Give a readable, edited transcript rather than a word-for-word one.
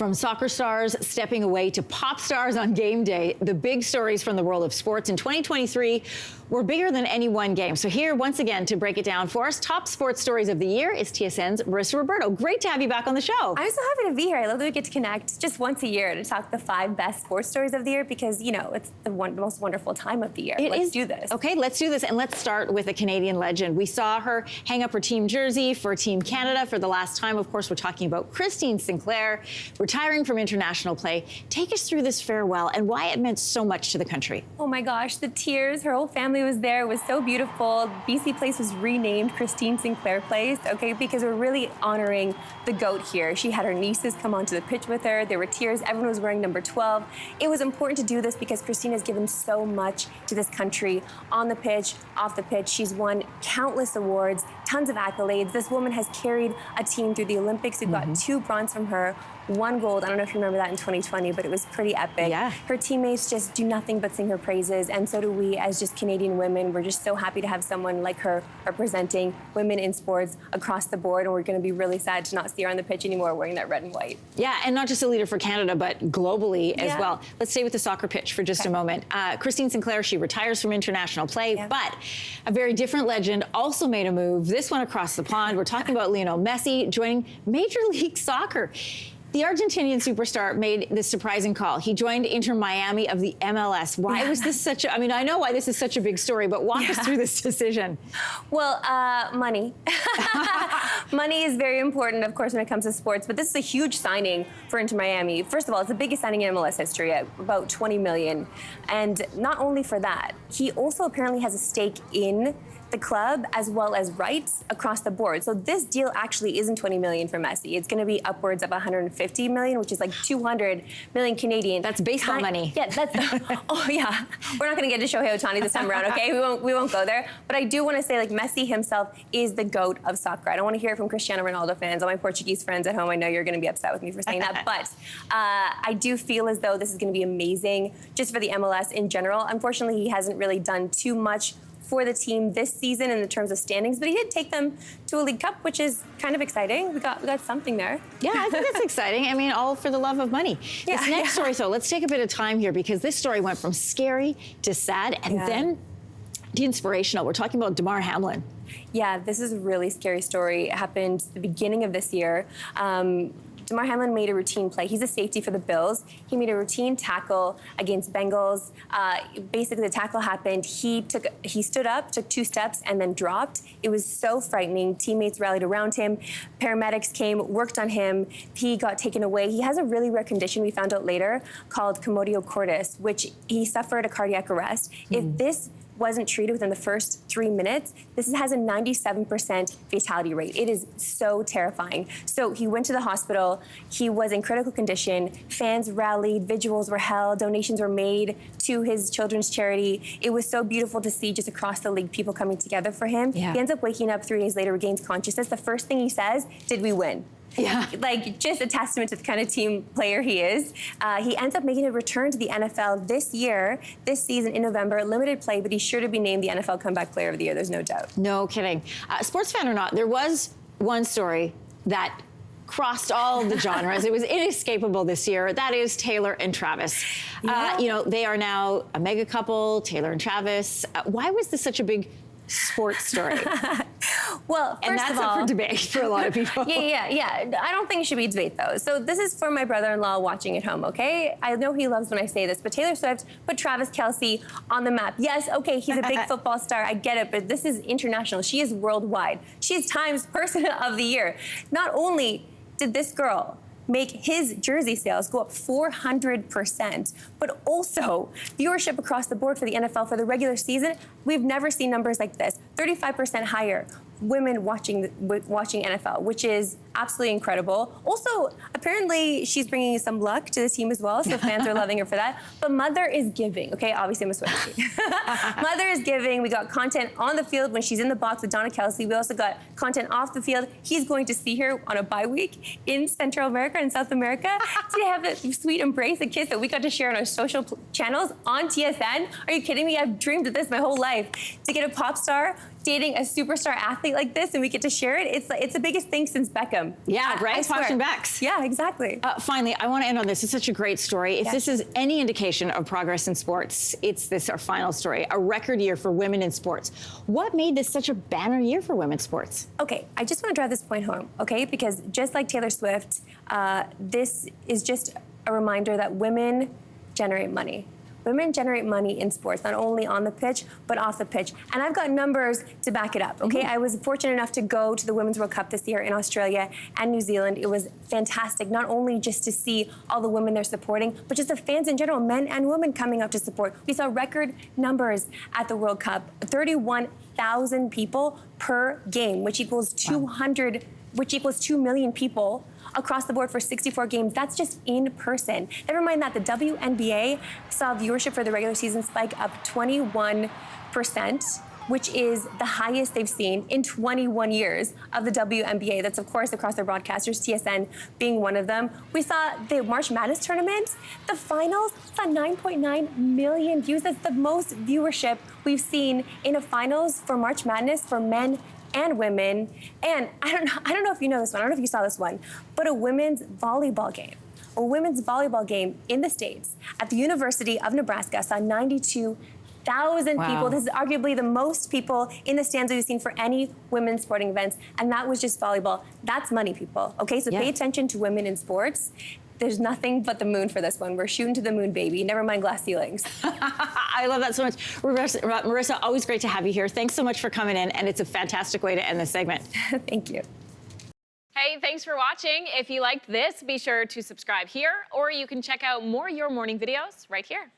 From soccer stars stepping away to pop stars on game day, the big stories from the world of sports in 2023 were bigger than any one game. So here, once again, to break it down for us, top sports stories of the year is TSN's Marisa Roberto. Great to have you back on the show. I'm so happy to be here. I love that we get to connect just once a year to talk the 5 best sports stories of the year because, you know, it's the most wonderful time of the year. Let's do this. Okay, let's do this. And let's start with a Canadian legend. We saw her hang up her team jersey for Team Canada for the last time. Of course, we're talking about Christine Sinclair, retiring from international play. Take us through this farewell and why it meant so much to the country. Oh my gosh, the tears. Her whole family was there. It was so beautiful. BC Place was renamed Christine Sinclair Place, okay, because we're really honoring the GOAT here. She had her nieces come onto the pitch with her. There were tears. Everyone was wearing number 12. It was important to do this because Christine has given so much to this country on the pitch, off the pitch. She's won countless awards, tons of accolades. This woman has carried a team through the Olympics. We've got 2 bronze from her, 1 gold. I don't know if you remember that in 2020, but it was pretty epic. Yeah. Her teammates just do nothing but sing her praises, and so do we as just Canadian women. We're just so happy to have someone like her representing women in sports across the board, and we're going to be really sad to not see her on the pitch anymore wearing that red and white. Yeah, and not just a leader for Canada, but globally as well. Let's stay with the soccer pitch for just a moment. Christine Sinclair, she retires from international play, but a very different legend also made a move, this one across the pond. We're talking about Lionel Messi joining Major League Soccer. The Argentinian superstar made this surprising call. He joined Inter Miami of the MLS. Why was this such a, I mean, I know why this is such a big story, but walk us through this decision. Well, money. Money is very important, of course, when it comes to sports, but this is a huge signing for Inter Miami. First of all, it's the biggest signing in MLS history at about $20 million. And not only for that, he also apparently has a stake in the club as well as rights across the board. So this deal actually isn't $20 million for Messi. It's going to be upwards of $150 million, which is like 200 million Canadian. That's baseball money. Yeah, that's, oh yeah. We're not going to get to Shohei Ohtani this time around, okay? We won't go there. But I do want to say, like, Messi himself is the GOAT of soccer. I don't want to hear it from Cristiano Ronaldo fans. All my Portuguese friends at home, I know you're going to be upset with me for saying that. But I do feel as though this is going to be amazing just for the MLS in general. Unfortunately, he hasn't really done too much for the team this season in terms of standings, but he did take them to a League Cup, which is kind of exciting. We got something there. Yeah, I think that's exciting. I mean, all for the love of money. This next story, so let's take a bit of time here because this story went from scary to sad and then to inspirational. We're talking about Damar Hamlin. Yeah, this is a really scary story. It happened at the beginning of this year. Damar Hamlin made a routine play. He's a safety for the Bills. He made a routine tackle against Bengals. Basically, the tackle happened. He stood up, took 2 steps, and then dropped. It was so frightening. Teammates rallied around him. Paramedics came, worked on him. He got taken away. He has a really rare condition we found out later called commotio cordis, which he suffered a cardiac arrest. If this wasn't treated within the first 3 minutes, this has a 97% fatality rate. It is so terrifying. So he went to the hospital. He was in critical condition. Fans rallied, vigils were held, donations were made to his children's charity. It was so beautiful to see just across the league people coming together for him. He ends up waking up 3 days later, regains consciousness. The first thing he says, "Did we win?" Yeah. Like, just a testament to the kind of team player he is. He ends up making a return to the NFL this season in November, limited play, but he's sure to be named the NFL Comeback Player of the Year, there's no doubt. No kidding. Sports fan or not, there was one story that crossed all the genres. It was inescapable this year. That is Taylor and Travis. You know, they are now a mega couple, Taylor and Travis. Why was this such a big sports story? Well, first and that's of all, up for debate for a lot of people. Yeah. I don't think it should be a debate, though. So this is for my brother-in-law watching at home, okay? I know he loves when I say this, but Taylor Swift put Travis Kelsey on the map. Yes, okay, he's a big football star. I get it, but this is international. She is worldwide. She is Times Person of the Year. Not only did this girl make his jersey sales go up 400%, but also viewership across the board for the NFL for the regular season, we've never seen numbers like this, 35% higher. Women watching NFL, which is absolutely incredible. Also, apparently, she's bringing some luck to the team as well, so fans are loving her for that. But Mother is giving, okay? Obviously, I'm a Swiftie. Mother is giving. We got content on the field when she's in the box with Donna Kelsey. We also got content off the field. He's going to see her on a bye week in Central America and South America. To have a sweet embrace, a kiss that we got to share on our social channels on TSN. Are you kidding me? I've dreamed of this my whole life. To get a pop star dating a superstar athlete like this and we get to share it. It's the biggest thing since Beckham. Yeah, right? Fox and Becks. Yeah, exactly. Finally, I want to end on this. It's such a great story. If this is any indication of progress in sports, it's this, our final story, a record year for women in sports. What made this such a banner year for women's sports? Okay, I just want to drive this point home, okay? Because just like Taylor Swift, this is just a reminder that women generate money. Women generate money in sports, not only on the pitch, but off the pitch. And I've got numbers to back it up, okay? I was fortunate enough to go to the Women's World Cup this year in Australia and New Zealand. It was fantastic, not only just to see all the women they're supporting, but just the fans in general, men and women coming out to support. We saw record numbers at the World Cup, 31,000 people per game, which equals 2 million people across the board for 64 games. That's just in person. Never mind that the WNBA saw viewership for the regular season spike up 21%, which is the highest they've seen in 21 years of the WNBA. That's, of course, across their broadcasters, TSN being one of them. We saw the March Madness tournament, the finals, saw 9.9 million views. That's the most viewership we've seen in a finals for March Madness for men and women. And I don't know if you know this one, I don't know if you saw this one, but a women's volleyball game in the States at the University of Nebraska saw 92,000 people. This is arguably the most people in the stands we've seen for any women's sporting events, and that was just volleyball. That's money, people, okay? So pay attention to women in sports. There's nothing but the moon for this one. We're shooting to the moon, baby. Never mind glass ceilings. I love that so much. Marisa, always great to have you here. Thanks so much for coming in, and it's a fantastic way to end this segment. Thank you. Hey, thanks for watching. If you liked this, be sure to subscribe here, or you can check out more Your Morning videos right here.